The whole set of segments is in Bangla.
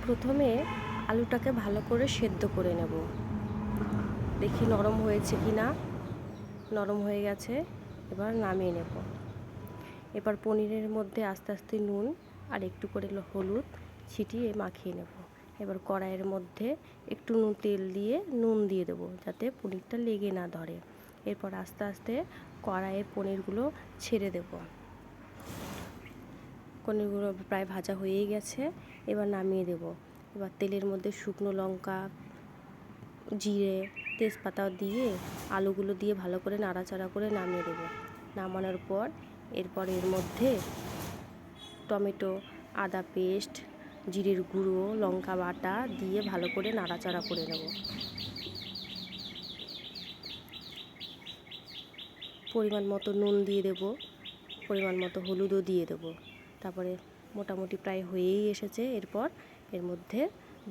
প্রথমে আলুটাকে ভালো করে সেদ্ধ করে নেব। দেখি নরম হয়েছে কি না। নরম হয়ে গেছে, এবার নামিয়ে নেব। এবার পনিরের মধ্যে আস্তে আস্তে নুন আর একটু করে হলুদ ছিটিয়ে মাখিয়ে নেব। এবার কড়াইয়ের মধ্যে একটু তেল দিয়ে নুন দিয়ে দেবো, যাতে পনিরটা লেগে না ধরে। এরপর আস্তে আস্তে কড়াইয়ের পনিরগুলো ছেড়ে দেব। পনিরগুলো প্রায় ভাজা হয়েই গেছে, এবার নামিয়ে দেব। এবার তেলের মধ্যে শুকনো লঙ্কা, জিরে, তেজপাতা দিয়ে আলুগুলো দিয়ে ভালো করে নাড়াচাড়া করে নামিয়ে দেব। নামানোর পর এর মধ্যে টমেটো, আদা পেস্ট, জিরের গুঁড়ো, লঙ্কা বাটা দিয়ে ভালো করে নাড়াচাড়া করে নেব। পরিমাণ মতো নুন দিয়ে দেব, পরিমাণ মতো হলুদও দিয়ে দেব। তারপরে মোটামুটি প্রায় হয়েই এসেছে। এরপর এর মধ্যে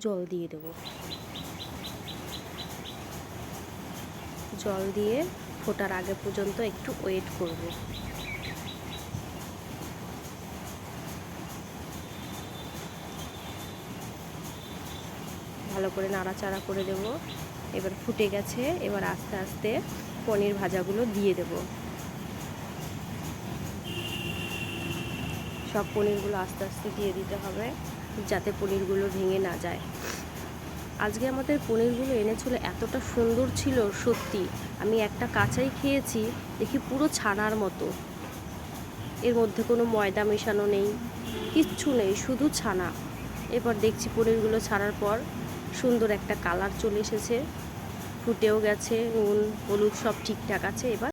জল দিয়ে দেব। জল দিয়ে ফোটার আগে পর্যন্ত একটু ওয়েট করব। ভালো করে নাড়াচাড়া করে দেব। এবার ফুটে গেছে, এবার আস্তে আস্তে পনির ভাজাগুলো দিয়ে দেব। সব পনিরগুলো আস্তে আস্তে দিয়ে দিতে হবে, যাতে পনিরগুলো ভেঙে না যায়। আজকে আমাদের পনিরগুলো এনেছিল, এতটা সুন্দর ছিল সত্যি। আমি একটা কাঁচাই খেয়েছি, দেখি পুরো ছানার মতো। এর মধ্যে কোনো ময়দা মেশানো নেই, কিচ্ছু নেই, শুধু ছানা। এবার দেখছি পনিরগুলো ছাড়ার পর সুন্দর একটা কালার চলে এসেছে, ফুটেও গেছে, নুন হলুদ সব ঠিকঠাক আছে। এবার